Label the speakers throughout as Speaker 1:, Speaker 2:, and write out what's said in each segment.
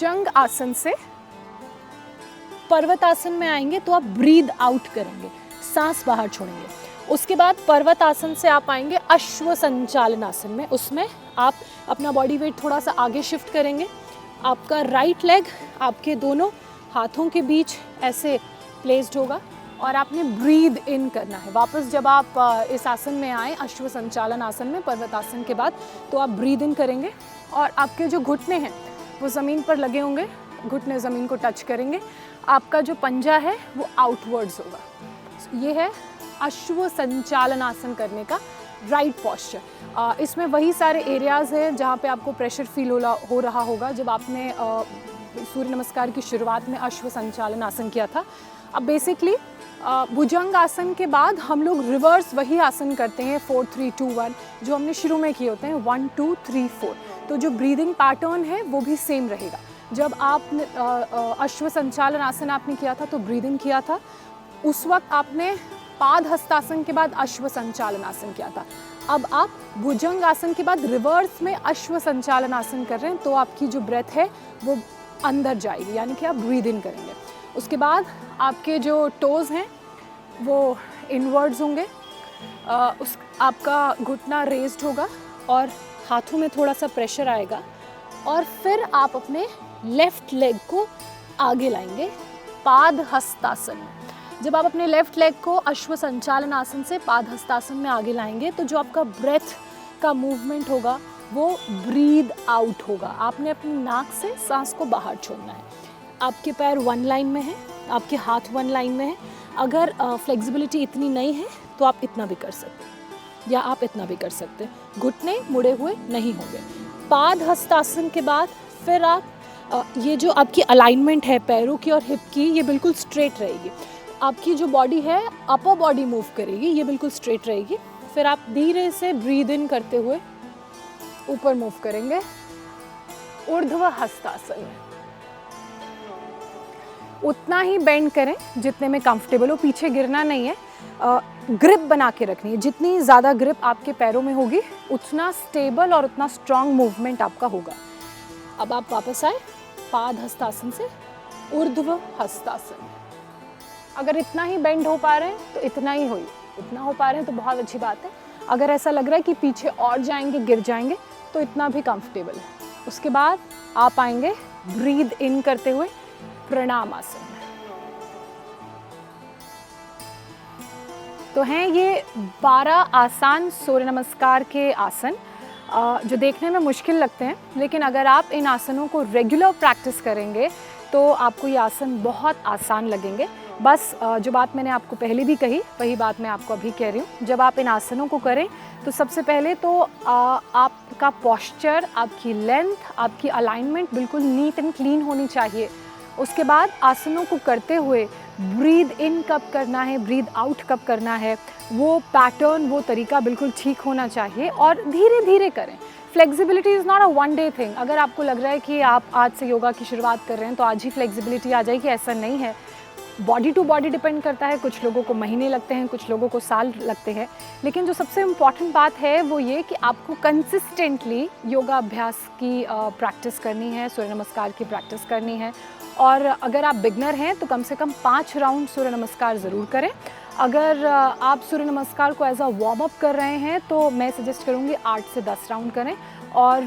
Speaker 1: भुजंग आसन से पर्वतासन में आएंगे तो आप ब्रीद आउट करेंगे, सांस बाहर छोड़ेंगे। उसके बाद पर्वतासन से आप आएंगे अश्व संचालन आसन में। उसमें आप अपना बॉडी वेट थोड़ा सा आगे शिफ्ट करेंगे। आपका राइट लेग आपके दोनों हाथों के बीच ऐसे प्लेस्ड होगा और आपने ब्रीद इन करना है। वापस जब आप इस आसन में आए, अश्व संचालन आसन में, पर्वतासन के बाद, तो आप ब्रीद इन करेंगे और आपके जो घुटने हैं वो ज़मीन पर लगे होंगे, घुटने ज़मीन को टच करेंगे। आपका जो पंजा है वो आउटवर्ड्स होगा। ये है अश्व संचालन आसन करने का राइट पॉस्चर। इसमें वही सारे एरियाज़ हैं जहाँ पे आपको प्रेशर फील हो रहा होगा जब आपने सूर्य नमस्कार की शुरुआत में अश्व संचालन आसन किया था। अब बेसिकली भुजंग आसन के बाद हम लोग रिवर्स वही आसन करते हैं 4 3 2 1 जो हमने शुरू में किए होते हैं 1 2 3 4। तो जो ब्रीदिंग पैटर्न है वो भी सेम रहेगा। जब आपने अश्व संचालन आसन आपने किया था तो ब्रीदिंग किया था, उस वक्त आपने पाद हस्तासन के बाद अश्व संचालन आसन किया था। अब आप भुजंग आसन के बाद रिवर्स में अश्व संचालन आसन कर रहे हैं तो आपकी जो ब्रेथ है वो अंदर जाएगी, यानी कि आप ब्रीद इन करेंगे। उसके बाद आपके जो टोज़ हैं वो इनवर्ड्स होंगे, आपका घुटना रेज्ड होगा और हाथों में थोड़ा सा प्रेशर आएगा और फिर आप अपने लेफ़्ट लेग को आगे लाएंगे पाद हस्तासन में। जब आप अपने लेफ़्ट लेग को अश्व संचालन आसन से पाद हस्तासन में आगे लाएंगे तो जो आपका ब्रेथ का मूवमेंट होगा वो ब्रीद आउट होगा। आपने अपनी नाक से सांस को बाहर छोड़ना है। आपके पैर वन लाइन में हैं, आपके हाथ वन लाइन में हैं। अगर फ्लेक्सिबिलिटी इतनी नहीं है तो आप इतना भी कर सकते हैं या आप इतना भी कर सकते हैं। घुटने मुड़े हुए नहीं होंगे। पाद हस्तासन के बाद फिर आप ये जो आपकी अलाइनमेंट है पैरों की और हिप की, ये बिल्कुल स्ट्रेट रहेगी। आपकी जो बॉडी है अपर बॉडी मूव करेगी, ये बिल्कुल स्ट्रेट रहेगी। फिर आप धीरे से ब्रीद इन करते हुए ऊपर मूव करेंगे ऊर्ध्व हस्तासन में। उतना ही बेंड करें जितने में कंफर्टेबल हो, पीछे गिरना नहीं है। ग्रिप बना के रखनी है। जितनी ज़्यादा ग्रिप आपके पैरों में होगी उतना स्टेबल और उतना स्ट्रॉन्ग मूवमेंट आपका होगा। अब आप वापस आए पाद हस्तासन से ऊर्ध्व हस्तासन। अगर इतना ही बेंड हो पा रहे हैं तो इतना ही होइए, इतना हो पा रहे हैं तो बहुत अच्छी बात है। अगर ऐसा लग रहा है कि पीछे और जाएंगे, गिर जाएंगे, तो इतना भी कंफर्टेबल है। उसके बाद आप आएंगे ब्रीद इन करते हुए प्रणाम आसन। तो हैं ये 12 आसान सूर्य नमस्कार के आसन जो देखने में मुश्किल लगते हैं, लेकिन अगर आप इन आसनों को रेगुलर प्रैक्टिस करेंगे तो आपको ये आसन बहुत आसान लगेंगे। बस जो बात मैंने आपको पहले भी कही वही बात मैं आपको अभी कह रही हूँ। जब आप इन आसनों को करें तो सबसे पहले तो आपका पोस्चर, आपकी लेंथ, आपकी अलाइनमेंट बिल्कुल नीट एंड क्लीन होनी चाहिए। उसके बाद आसनों को करते हुए ब्रीद इन कब करना है, ब्रीद आउट कब करना है, वो पैटर्न, वो तरीका बिल्कुल ठीक होना चाहिए और धीरे धीरे करें। Flexibility is not a one day thing. अगर आपको लग रहा है कि आप आज से योगा की शुरुआत कर रहे हैं तो आज ही फ्लेक्सिबिलिटी आ जाएगी, ऐसा नहीं है। बॉडी टू बॉडी डिपेंड करता है। कुछ लोगों को महीने लगते हैं, कुछ लोगों को साल लगते हैं। लेकिन जो सबसे इम्पॉर्टेंट बात है वो ये कि आपको कंसिस्टेंटली योगा अभ्यास की प्रैक्टिस करनी है, सूर्य नमस्कार की प्रैक्टिस करनी है। और अगर आप बिगनर हैं तो कम से कम 5 राउंड सूर्य नमस्कार ज़रूर करें। अगर आप सूर्य नमस्कार को एज अ वार्म अप कर रहे हैं तो मैं सजेस्ट करूँगी 8 से 10 राउंड करें। और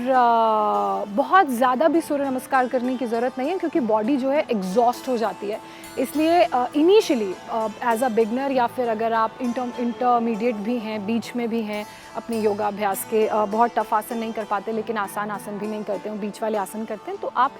Speaker 1: बहुत ज़्यादा भी सूर्य नमस्कार करने की ज़रूरत नहीं है क्योंकि बॉडी जो है एग्जॉस्ट हो जाती है। इसलिए इनिशियली एज अ बिगनर या फिर अगर आप इंटरमीडिएट भी हैं, बीच में भी हैं अपने योगा अभ्यास के, बहुत टफ आसन नहीं कर पाते लेकिन आसान आसन भी नहीं करते हो, बीच वाले आसन करते हैं, तो आप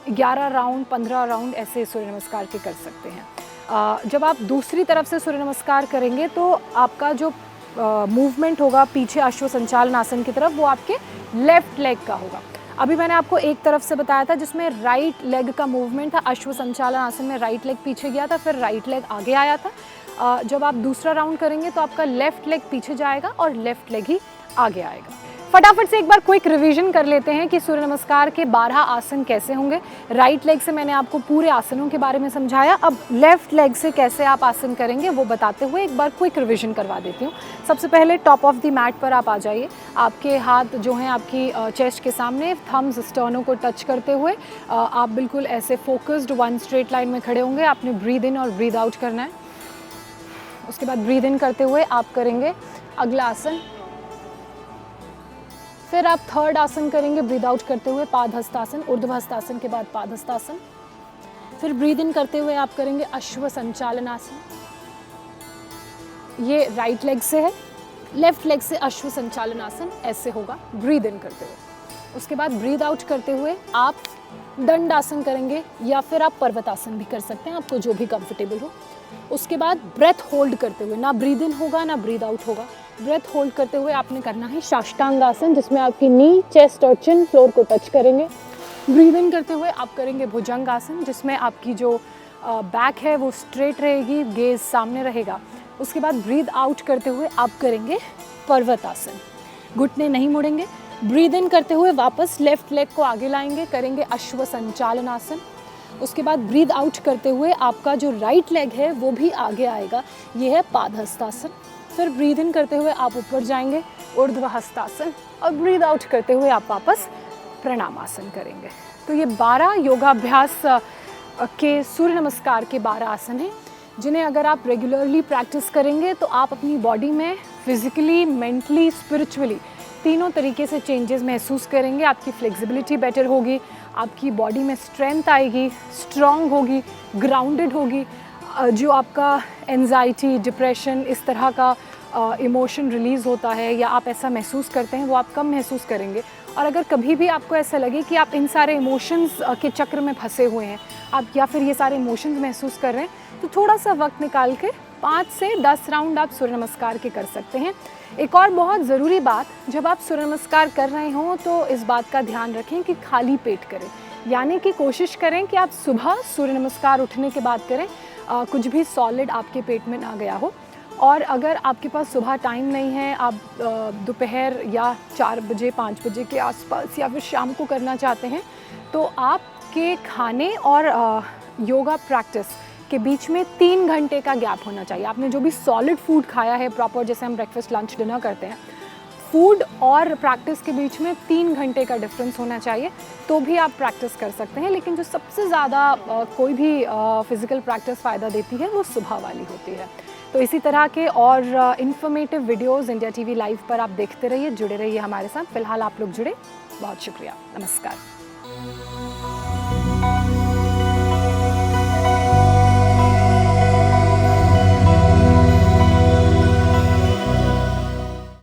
Speaker 1: 11 राउंड 15 राउंड ऐसे सूर्य नमस्कार के कर सकते हैं। जब आप दूसरी तरफ से सूर्य नमस्कार करेंगे तो आपका जो मूवमेंट होगा पीछे अश्व संचालन आसन की तरफ, वो आपके लेफ़्ट लेग का होगा। अभी मैंने आपको एक तरफ से बताया था जिसमें राइट लेग का मूवमेंट था। अश्व संचालन आसन में राइट लेग पीछे गया था, फिर राइट लेग आगे आया था। जब आप दूसरा राउंड करेंगे तो आपका लेफ़्ट लेग पीछे जाएगा और लेफ़्ट लेग ही आगे आएगा। फटाफट से एक बार क्विक रिवीजन कर लेते हैं कि सूर्य नमस्कार के 12 आसन कैसे होंगे। राइट लेग से मैंने आपको पूरे आसनों के बारे में समझाया, अब लेफ्ट लेग से कैसे आप आसन करेंगे वो बताते हुए एक बार क्विक रिवीजन करवा देती हूँ। सबसे पहले टॉप ऑफ द मैट पर आप आ जाइए। आपके हाथ जो हैं आपकी चेस्ट के सामने, थम्स स्टर्नों को टच करते हुए आप बिल्कुल ऐसे फोकस्ड वन स्ट्रेट लाइन में खड़े होंगे। आपने ब्रीद इन और ब्रीद आउट करना है। उसके बाद ब्रीद इन करते हुए आप करेंगे अगला आसन, फिर आप थर्ड आसन करेंगे ब्रीद आउट करते हुए पादहस्तासन, ऊर्ध्वहस्तासन के बाद पादहस्तासन। फिर ब्रीद इन करते हुए आप करेंगे अश्व संचालन आसन, ये राइट लेग से है। लेफ्ट लेग से अश्व संचालन आसन ऐसे होगा ब्रीद इन करते हुए। उसके बाद ब्रीद आउट करते हुए आप दंड आसन करेंगे या फिर आप पर्वत आसन भी कर सकते हैं, आपको जो भी कंफर्टेबल हो। उसके बाद ब्रेथ होल्ड करते हुए, ना ब्रीद इन होगा ना ब्रीद आउट होगा, ब्रेथ होल्ड करते हुए आपने करना है साष्टांग आसन, जिसमें आपकी नी, चेस्ट और चिन फ्लोर को टच करेंगे। ब्रीद इन करते हुए आप करेंगे भुजंग आसन, जिसमें आपकी जो बैक है वो स्ट्रेट रहेगी, गेज सामने रहेगा। उसके बाद ब्रीद आउट करते हुए आप करेंगे पर्वत आसन, घुटने नहीं मुड़ेंगे। ब्रीद इन करते हुए वापस लेफ्ट लेग को आगे लाएंगे, करेंगे अश्व संचालन आसन। उसके बाद ब्रीद आउट करते हुए आपका जो राइट लेग है वो भी आगे आएगा, ये है पादहस्तासन। फिर ब्रीद इन करते हुए आप ऊपर जाएंगे ऊर्ध्वहस्तासन, और ब्रीद आउट करते हुए आप वापस प्रणामासन करेंगे। तो ये 12 योगाभ्यास के सूर्य नमस्कार के 12 आसन हैं, जिन्हें अगर आप रेगुलरली प्रैक्टिस करेंगे तो आप अपनी बॉडी में फिजिकली, मेंटली, स्पिरिचुअली तीनों तरीके से चेंजेस महसूस करेंगे। आपकी फ्लेक्सिबिलिटी बेटर होगी, आपकी बॉडी में स्ट्रेंथ आएगी, स्ट्रॉन्ग होगी, ग्राउंडेड होगी। जो आपका एंजाइटी, डिप्रेशन, इस तरह का इमोशन रिलीज़ होता है या आप ऐसा महसूस करते हैं, वो आप कम महसूस करेंगे। और अगर कभी भी आपको ऐसा लगे कि आप इन सारे इमोशंस के चक्र में फंसे हुए हैं, आप या फिर ये सारे इमोशंस महसूस कर रहे हैं, तो थोड़ा सा वक्त निकाल के 5 से 10 राउंड आप सूर्य नमस्कार के कर सकते हैं। एक और बहुत ज़रूरी बात, जब आप सूर्य नमस्कार कर रहे हों तो इस बात का ध्यान रखें कि खाली पेट करें, यानी कि कोशिश करें कि आप सुबह सूर्य नमस्कार उठने के बाद करें, कुछ भी सॉलिड आपके पेट में ना गया हो। और अगर आपके पास सुबह टाइम नहीं है, आप दोपहर या 4 बजे 5 बजे के आसपास या फिर शाम को करना चाहते हैं, तो आपके खाने और योगा प्रैक्टिस के बीच में 3 घंटे का गैप होना चाहिए। आपने जो भी सॉलिड फूड खाया है प्रॉपर, जैसे हम ब्रेकफास्ट, लंच, डिनर करते हैं, फूड और प्रैक्टिस के बीच में 3 घंटे का डिफरेंस होना चाहिए, तो भी आप प्रैक्टिस कर सकते हैं। लेकिन जो सबसे ज़्यादा कोई भी फिज़िकल प्रैक्टिस फ़ायदा देती है वो सुबह वाली होती है। तो इसी तरह के और informative videos India TV live पर आप देखते रहिए, जुड़े रहिए हमारे साथ। फ़िलहाल आप लोग जुड़े, बहुत शुक्रिया, नमस्कार।